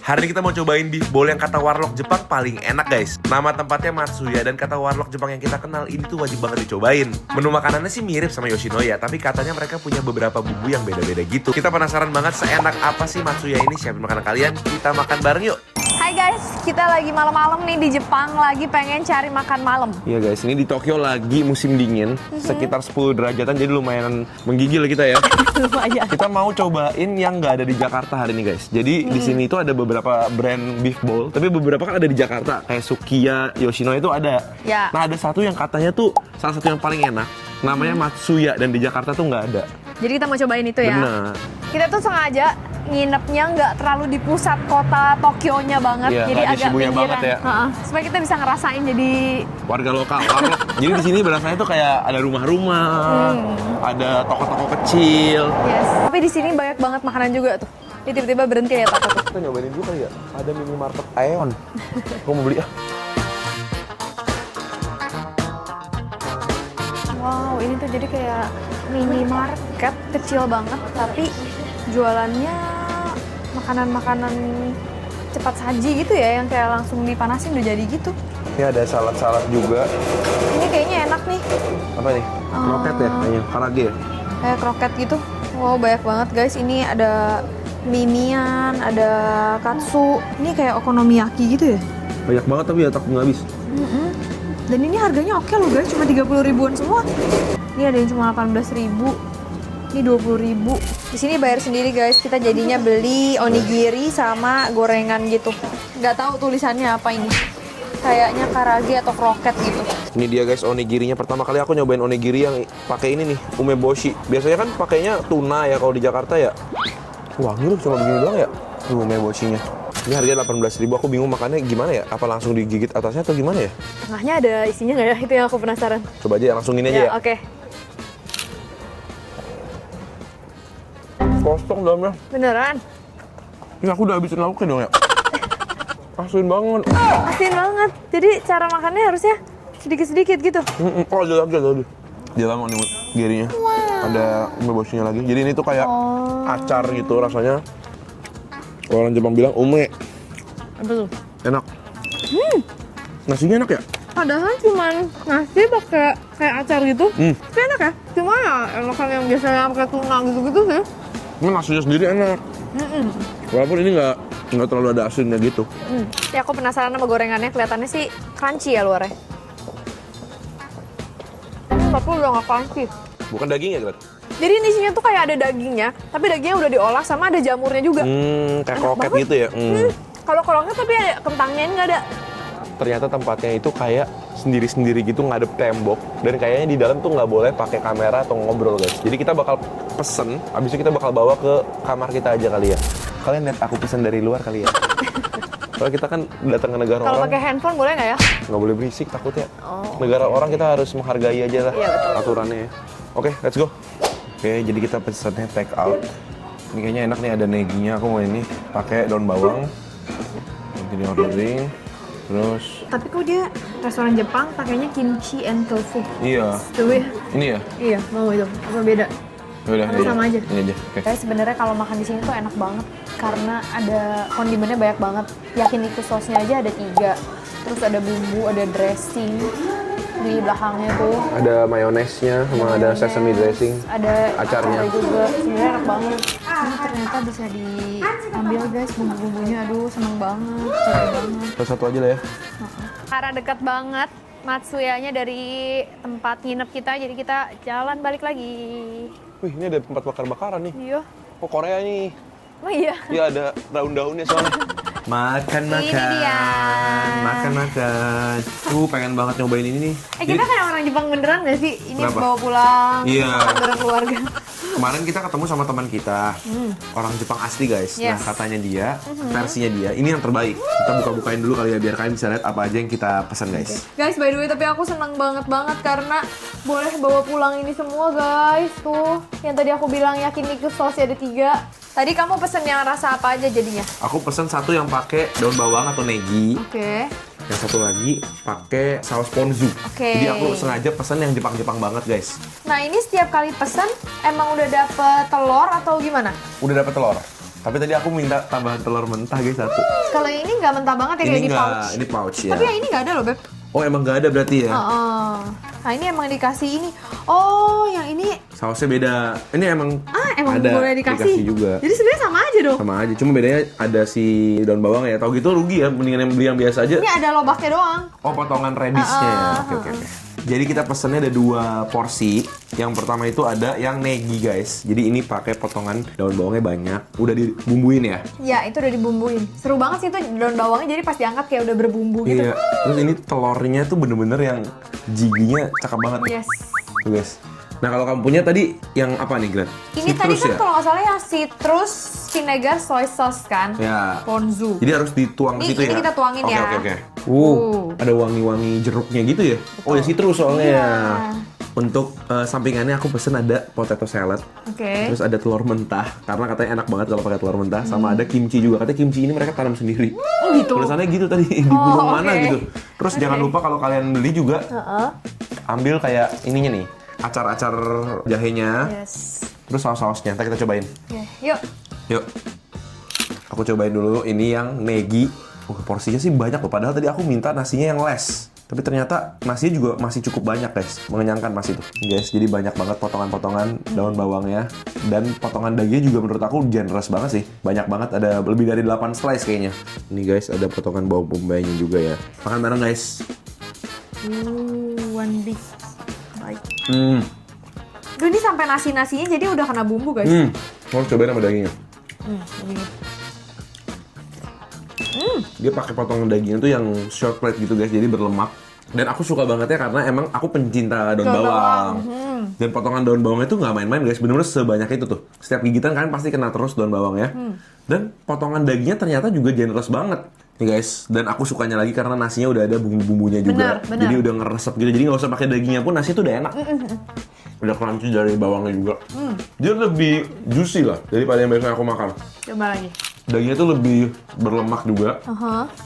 Hari ini kita mau cobain beef bowl yang kata warlock Jepang paling enak guys. Nama tempatnya Matsuya dan kata warlock Jepang yang kita kenal ini tuh wajib banget dicobain. Menu makanannya sih mirip sama Yoshinoya, tapi katanya mereka punya beberapa bumbu yang beda-beda gitu. Kita penasaran banget seenak apa sih Matsuya ini, siapin makanan kalian, kita makan bareng yuk. Hai guys, kita lagi malam-malam nih di Jepang, lagi pengen cari makan malam. Iya guys, ini di Tokyo lagi musim dingin, sekitar 10 derajatan, jadi lumayan menggigil kita ya. Lumayan. Kita mau cobain yang nggak ada di Jakarta hari ini guys. Jadi di sini itu ada beberapa brand beef bowl, tapi beberapa kan ada di Jakarta, kayak Sukiya, Yoshinoya itu ada. Ya. Nah ada satu yang katanya tuh salah satu yang paling enak, namanya Matsuya, dan di Jakarta tuh nggak ada. Jadi kita mau cobain itu ya. Bener. Kita tuh sengaja nginepnya nggak terlalu di pusat kota Tokyo-nya banget, Iya, jadi nggak di agak Shibuya pinggiran. banget ya. Supaya kita bisa ngerasain jadi Warga lokal, warlock. Jadi di sini berasanya tuh kayak ada rumah-rumah, ada toko-toko kecil. yes. Tapi di sini banyak banget makanan juga tuh. Dia tiba-tiba berhenti ya takut. Kita nyobain dulu kali ya. Ada minimarket Aeon. Gue mau beli ah. Wow, ini tuh jadi kayak minimarket kecil banget, tapi jualannya makanan-makanan cepat saji gitu ya, yang kayak langsung dipanasin udah jadi gitu. Ini ada salad-salad juga. Ini kayaknya enak nih. Apa nih? Kroket ya? Kayaknya karage ya? Kayak kroket gitu. Wow, banyak banget guys. Ini ada mimian, ada katsu. Ini kayak okonomiyaki gitu ya. Banyak banget tapi ya takut nggak habis. Dan ini harganya oke loh guys, cuma 30 ribuan semua. Ini ada yang cuma 18 ribu. Ini 20 ribu. Di sini bayar sendiri guys. Kita jadinya beli onigiri sama gorengan gitu. Nggak tahu tulisannya apa ini. Kayaknya karage atau kroket gitu. Ini dia guys onigirinya. Pertama kali aku nyobain onigiri yang pakai ini nih, umeboshi. Biasanya kan pakainya tuna ya kalau di Jakarta ya. Wangi loh, cuma begini doang ya. Umeboshinya. Ini harganya 18 ribu. Aku bingung makannya gimana ya? Apa langsung digigit atasnya atau gimana ya? Tengahnya ada isinya nggak ya? Itu yang aku penasaran. Coba aja langsung ini aja ya. Oke. Kosong dalamnya. Beneran? Ini aku udah habisin lauknya dong ya. Asin banget. Asin banget. Jadi cara makannya harusnya sedikit-sedikit gitu. Oh, ada lagi. Di dalam onigirinya. Ada umeboshinya lagi. Jadi ini tuh kayak acar gitu rasanya. Orang Jepang bilang ume. Apa tuh? Enak. Nasinya enak ya? Padahal cuman nasi pakai kayak acar gitu. Tapi enak ya? Cuma ya enakan yang biasanya pakai tuna gitu-gitu sih. Ini nasinya sendiri enak. Walaupun ini nggak terlalu ada asinnya gitu. Ya aku penasaran sama gorengannya, kelihatannya sih crunchy ya luarnya. Tapi udah nggak crunchy. Bukan daging ya, Gret? Jadi isinya tuh kayak ada dagingnya, tapi dagingnya udah diolah sama ada jamurnya juga. Kayak kroket banget. gitu ya. Kalau kroket tapi ada kentangnya ini nggak ada. Ternyata tempatnya itu kayak sendiri-sendiri gitu, ngadep tembok. Dan kayaknya di dalam tuh nggak boleh pakai kamera atau ngobrol guys. Jadi kita bakal pesen, habis itu kita bakal bawa ke kamar kita aja kali ya. Kalian lihat aku pesen dari luar kali ya. Kalau kita kan datang ke negara Kalau orang, pakai handphone boleh nggak ya? nggak boleh berisik takutnya. Oh. Negara orang kita harus menghargai aja lah Iya, betul. aturannya ya. Oke, let's go. Oke, jadi kita pesannya take out. Ini kayaknya enak nih, ada neginya. Aku mau ini pakai daun bawang. Nanti di ordering. Terus Tapi kok dia restoran Jepang pakainya kimchi and tofu. iya. Tuh ya? Ini ya? Iya, mau itu. Apa beda? Udah, Atau sama aja? Ini aja. Oke. Kayak sebenarnya kalau makan di sini tuh enak banget karena ada kondimennya banyak banget. Yakiniku sausnya aja ada 3. Terus ada bumbu, ada dressing di belakangnya tuh. Ada mayonesnya sama ada sesame dressing. Ada Acarnya. juga. Sebenarnya enak banget. Ini ternyata bisa diambil guys bumbu-bumbunya. Aduh, seneng banget. Capek banget. Satu aja lah ya. Karena dekat banget Matsuyanya dari tempat nginep kita, jadi kita jalan balik lagi. Wih, ini ada tempat bakar-bakaran nih. Iya. Oh, Korea nih. Oh iya. Iya, ada daun-daunnya soalnya. Makan. Ini dia. Makan. Pengen banget nyobain ini nih. Kita kayak orang Jepang beneran gak sih? Ini Kenapa? bawa pulang Iya. bareng keluarga. Kemarin kita ketemu sama teman kita, orang Jepang asli guys. Nah Yes. katanya dia, versinya dia, ini yang terbaik. Kita buka-bukain dulu kali ya, biar kalian bisa lihat apa aja yang kita pesan guys. Guys, by the way, tapi aku senang banget karena boleh bawa pulang ini semua guys. Tuh, yang tadi aku bilang yakiniku sausnya ada 3. Tadi kamu pesen yang rasa apa aja jadinya? Aku pesen satu yang pakai daun bawang atau negi, Oke. yang satu lagi pakai saus ponzu. Oke. Jadi aku sengaja pesen yang Jepang-Jepang banget guys. Nah, ini setiap kali pesen emang udah dapet telur atau gimana? Udah dapet telur. Tapi tadi aku minta tambahan telur mentah guys 1. Kalau yang ini nggak mentah banget ya, kayak di pouch. Ini pouch ya. Tapi yang ini nggak ada loh, Beb. Oh emang nggak ada berarti ya? Nah ini emang dikasih ini. Oh yang ini Sausnya beda. Ini emang emang ada boleh dikasih juga. Jadi sebenarnya sama aja dong. Sama aja, cuma bedanya ada si daun bawang ya. Tahu gitu rugi ya, mendingan yang beli yang biasa aja. Ini ada lobaknya doang. Oh potongan redisnya. Oke. Jadi kita pesennya ada 2 porsi. Yang pertama itu ada yang negi guys. Jadi ini pakai potongan daun bawangnya banyak. Udah dibumbuin ya? Ya itu udah dibumbuin. Seru banget sih itu daun bawangnya, jadi pas diangkat kayak udah berbumbu gitu. Iya. Terus ini telurnya tuh bener-bener yang giginya cakep banget. Yes. Tuh guys. Nah kalau kamu punya tadi yang apa nih Glenn? Ini tadi Citrus kan ya? kalau nggak salah yang citrus vinegar soy sauce kan? Ya. Ponzu. Jadi harus dituang Ini- situ ya? ini kita tuangin ya. Oke. Ada wangi-wangi jeruknya gitu ya? Oh ya citrus soalnya. Iya. Untuk sampingannya aku pesen ada potato salad. Oke. Terus ada telur mentah, karena katanya enak banget kalau pakai telur mentah. Sama ada kimchi juga, katanya kimchi ini mereka tanam sendiri. Oh gitu. Tulisannya gitu tadi, di gunung mana oke. gitu. Terus jangan lupa kalau kalian beli juga, Heeh. ambil kayak ininya nih, acar-acar jahenya, Yes. terus saus-sausnya. Ntar kita cobain. Oke, yuk. Yuk. Aku cobain dulu, ini yang negi. Porsinya sih banyak loh, padahal tadi aku minta nasinya yang less. Tapi ternyata nasinya juga masih cukup banyak guys, mengenyangkan masih itu. Guys, jadi banyak banget potongan-potongan daun bawangnya. Dan potongan dagingnya juga menurut aku generous banget sih. Banyak banget, ada lebih dari 8 slice kayaknya. Ini guys, ada potongan bawang bombaynya juga ya. Makan bareng guys. One big bite. Hmm, Duh, ini sampai nasi-nasinya jadi udah kena bumbu guys. harus cobain sama dagingnya. Begini. Dia pakai potongan dagingnya tuh yang short plate gitu guys, jadi berlemak. Dan aku suka banget ya karena emang aku pencinta daun Daun bawang. bawang. Dan potongan daun bawangnya tuh nggak main-main guys, bener-bener sebanyak itu tuh. Setiap gigitan kalian pasti kena terus daun bawang ya. Dan potongan dagingnya ternyata juga generous banget. Nih guys, dan aku sukanya lagi karena nasinya udah ada bumbu-bumbunya juga. Benar. Jadi udah ngeresep gitu, jadi nggak usah pakai dagingnya pun nasi tuh udah enak. Udah crunchy dari bawangnya juga. Dia lebih juicy lah daripada yang biasanya aku makan. Coba lagi. Dagingnya tuh lebih berlemak juga.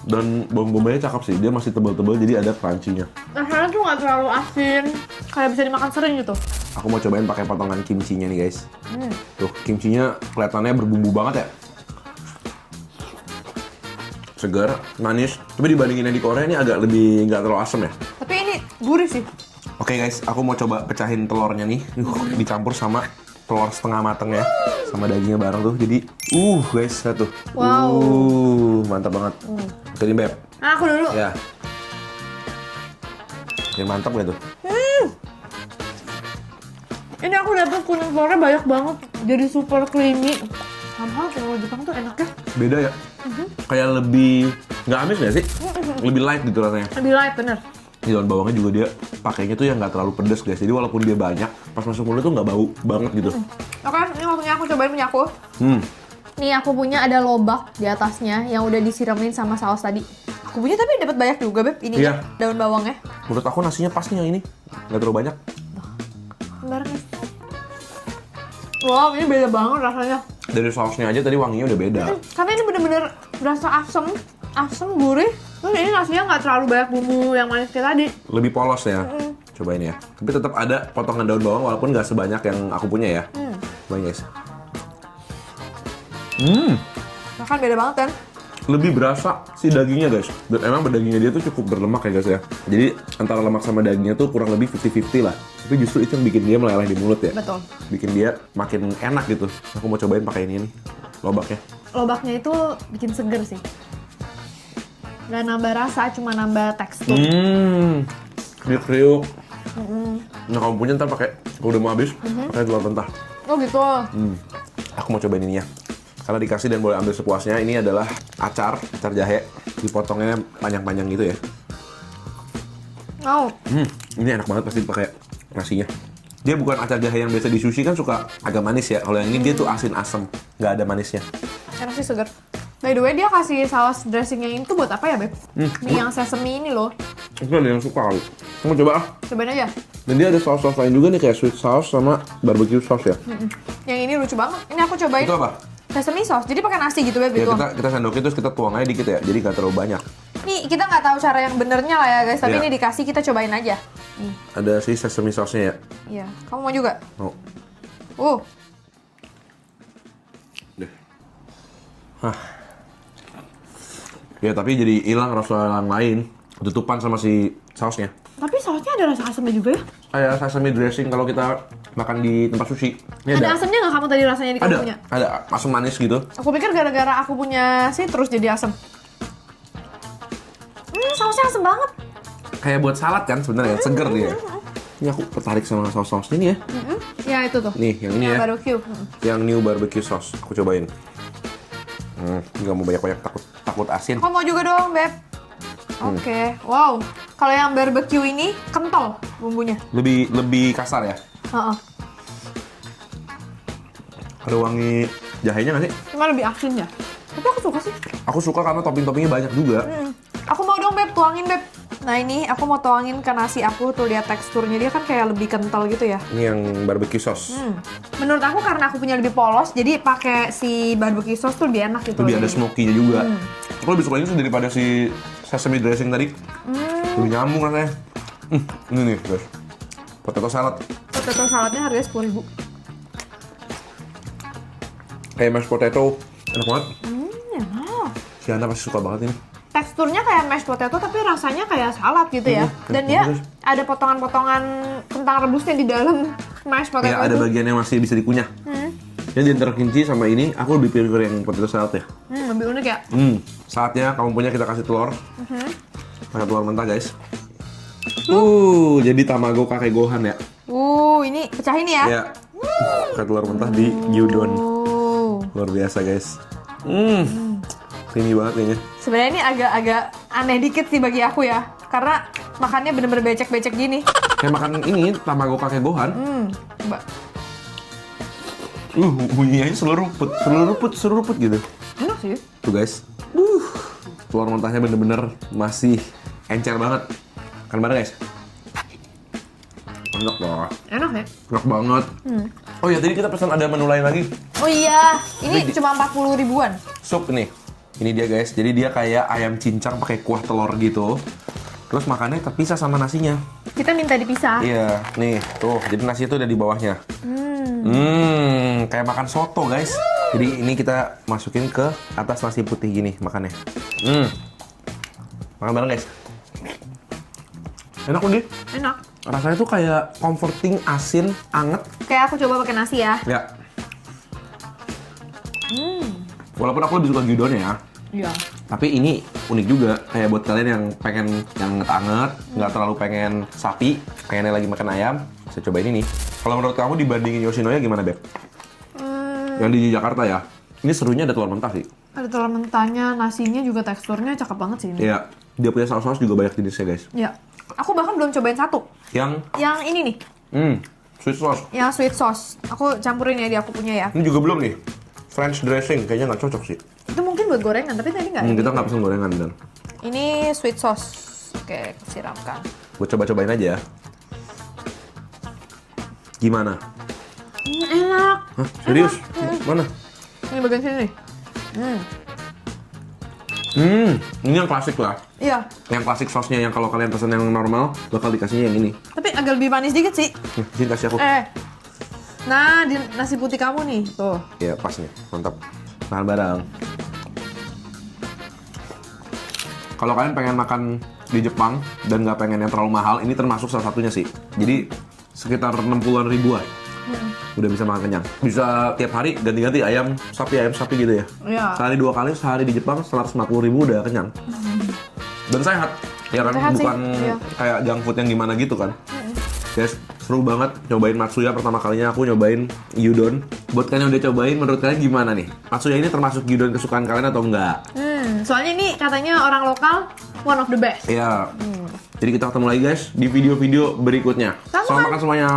Dan bawang bombaynya cakep sih, dia masih tebal-tebal jadi ada crunchy-nya. Rasanya tuh nggak terlalu asin, kayak bisa dimakan sering gitu. Aku mau cobain pakai potongan kimchi-nya nih guys. Tuh, kimchi-nya kelihatannya berbumbu banget ya. Segar, manis. Tapi dibandingin yang di Korea ini agak lebih nggak terlalu asam ya. Tapi ini gurih sih. Oke guys, aku mau coba pecahin telurnya nih. Dicampur sama telur setengah mateng ya. Sama dagingnya bareng tuh. Jadi, guys, lihat tuh. Wow. Mantap banget. Jadi Beb. Nah, aku dulu. Ya. Oke, mantap gak tuh? Ini aku dapet kuning telurnya banyak banget, jadi super creamy. Sama telur Jepang tuh enaknya. Beda ya? Kayak lebih nggak amis nggak sih? Lebih light gitu rasanya. Lebih light bener. Ini daun bawangnya juga dia pakainya tuh yang nggak terlalu pedas guys. Jadi walaupun dia banyak, pas masuk mulut tuh nggak bau banget gitu. Oke, ini waktunya aku cobain punya aku. Nih aku punya ada lobak di atasnya yang udah disiramin sama saus tadi. Aku punya tapi dapat banyak juga Beb, ini Iya. daun bawangnya. Menurut aku nasinya pas nih yang ini, nggak terlalu banyak. Bareng nih. Wow, ini beda banget rasanya. Dari sausnya aja tadi wanginya udah beda. Karena ini bener-bener berasa asem, gurih. Terus ini nasinya nggak terlalu banyak bumbu yang manis kayak tadi. Lebih polos ya. Cobain ya. Tapi tetap ada potongan daun bawang walaupun nggak sebanyak yang aku punya ya. Cobain guys. Makan beda banget kan? Lebih berasa si dagingnya guys. Dan emang dagingnya dia tuh cukup berlemak ya guys ya. Jadi antara lemak sama dagingnya tuh kurang lebih 50-50 lah. Tapi justru itu yang bikin dia meleleh di mulut ya. Betul. Bikin dia makin enak gitu. Aku mau cobain pakai ini nih, lobaknya. Lobaknya itu bikin seger sih. Gak nambah rasa, cuma nambah tekstur. Kriuk-kriuk. Nah kamu punya ntar pakai, kalau udah mau habis, pakai telur mentah. Oh gitu. Aku mau cobain ini ya. Karena dikasih dan boleh ambil sepuasnya. Ini adalah acar jahe. Dipotongnya panjang-panjang gitu ya. Oh. Ini enak banget pasti pakai nasinya. Dia bukan acar jahe yang biasa di sushi kan suka agak manis ya. Kalau yang ini dia tuh asin asem, nggak ada manisnya. Enak sih seger. By the way, dia kasih saus dressing yang ini tuh buat apa ya, Beb? Mie yang sesame ini loh. Itu ada yang suka kali. Kamu coba ah. Cobain aja. Dan dia ada saus-saus lain juga nih kayak sweet sauce sama barbecue sauce ya. Yang ini lucu banget. Ini aku cobain. Itu apa? Sesame sauce. Jadi pakai nasi gitu, Beb. Ya Gitu. kita sendokin terus kita tuang aja dikit ya. Jadi nggak terlalu banyak. Nih, kita nggak tahu cara yang benernya lah ya, guys. Tapi Iya. ini dikasih, kita cobain aja. Nih. Ada si sesame sauce-nya ya. Iya. Kamu mau juga? Mau. Uh. Deh. Ya tapi jadi hilang rasa yang lain. Tutupan sama si sausnya. Tapi sausnya ada rasa asamnya juga ya? Kayak sesame dressing kalau kita makan di tempat sushi. Ini Ada asamnya nggak kamu tadi rasanya di kamu punya? Ada asam manis gitu. Aku pikir gara-gara aku punya sih terus jadi asam. Sausnya asam banget. Kayak buat salad kan sebenarnya, seger dia. Ini aku tertarik sama saus-saus ini ya. Ya itu tuh. Nih, yang ini ya. Barbecue. Yang new barbecue sauce. Aku cobain. Nggak mau banyak-banyak, takut asin. Aku mau juga dong, Beb. Oke. Wow. Kalau yang barbecue ini kental bumbunya. Lebih kasar ya. Heeh. Ada wangi jahenya nggak sih? Cuma lebih asin ya. Tapi aku suka sih. Aku suka karena topping-toppingnya banyak juga. Aku mau dong, Beb, tuangin, Beb. Nah ini aku mau tuangin ke nasi aku tuh, lihat teksturnya dia kan kayak lebih kental gitu ya. Ini yang barbecue sauce. Menurut aku karena aku punya lebih polos, jadi pakai si barbecue sauce tuh lebih enak gitu. Lebih ada jadinya. smoky-nya juga. Aku lebih suka ini sih daripada si sesame dressing tadi. Lebih nyambung rasanya. Ini nih guys. Potato salad. Potato saladnya harganya 10.000. Kayak mashed potato. Enak banget. Enak. Si Ana pasti suka banget ini. Teksturnya kayak mashed potato tapi rasanya kayak salad gitu ya. Dan dia ada potongan-potongan kentang rebusnya di dalam mashed potato Ya ada itu. bagian yang masih bisa dikunyah. Jadi di antara kimchi sama ini, aku lebih prefer yang potato salad ya. Lebih unik ya. Saatnya kamu punya kita kasih telur. Pakai telur mentah guys. Jadi tamago kakek gohan ya. Ini pecahin ya. Ya. Pakai telur mentah di gyudon. Luar biasa guys. Creamy banget kayaknya. Sebenarnya ini agak-agak aneh dikit sih bagi aku ya. Karena makannya bener-bener becek-becek gini. Kayak makan ini tamago kakek gohan. Coba. Bunyinya seluruput gitu. Enak sih. Tuh guys. Telur mentahnya bener-bener masih encer banget. Kan bareng guys. Enak loh. Enak ya? Enak banget. Oh ya tadi kita pesan ada menu lain lagi. Oh iya, ini cuma 40 ribuan. Sup nih. Ini dia guys. Jadi dia kayak ayam cincang pakai kuah telur gitu. Terus makannya terpisah sama nasinya. Kita minta dipisah. Iya, nih tuh. Jadi nasi itu ada di bawahnya. Kayak makan soto guys. Jadi ini kita masukin ke atas nasi putih gini makannya. Makan bareng guys. Enak udah. Enak. Rasanya tuh kayak comforting, asin, anget. Kayak aku coba pakai nasi ya. Ya. Walaupun aku lebih suka gyudon ya. Iya. Tapi ini unik juga, kayak buat kalian yang pengen yang anget-anget, nggak terlalu pengen sapi, pengennya lagi makan ayam, saya coba ini nih. Kalau menurut kamu dibandingin Yoshinoya gimana, Beb? Yang di Jakarta ya? Ini serunya ada telur mentah sih. Ada telur mentahnya, nasinya juga teksturnya cakep banget sih ini. Iya, dia punya saus-saus juga banyak jenisnya, guys. Iya. Aku bahkan belum cobain satu. Yang Yang ini nih, sweet sauce. yang sweet sauce. Aku campurin ya di aku punya ya. Ini juga belum nih. French dressing, kayaknya nggak cocok sih. Itu mungkin buat gorengan, tapi tadi nggak. Kita nggak pesen gorengan, Dan. Ini sweet sauce. Oke, aku siramkan. Buat coba-cobain aja ya. Gimana? Enak. Hah? Serius? Mana? Ini bagian sini nih. Ini yang klasik lah. Iya, Yang klasik sausnya yang kalau kalian pesen yang normal, bakal dikasihnya yang ini. tapi agak lebih manis dikit sih. Sini kasih aku. Nah, di nasi putih kamu nih, tuh. Ya pas nih, mantap. Makan bareng. Kalau kalian pengen makan di Jepang dan nggak pengen yang terlalu mahal, ini termasuk salah satunya sih. Jadi sekitar 60-an ribuan. Udah bisa makan kenyang. Bisa tiap hari ganti-ganti ayam sapi gitu ya. Iya. Sehari 2 kali, sehari di Jepang 150.000 udah kenyang. Dan sehat. Ya kan, Sehat sih, bukan iya. kayak junk food yang gimana gitu kan. Guys, seru banget nyobain Matsuya. Pertama kalinya aku nyobain gyudon. Buat kalian yang udah cobain, menurut kalian gimana nih? Matsuya ini termasuk gyudon kesukaan kalian atau enggak? Soalnya ini katanya orang lokal one of the best. Iya. Jadi kita ketemu lagi guys di video-video berikutnya. Selamat Selamat makan semuanya.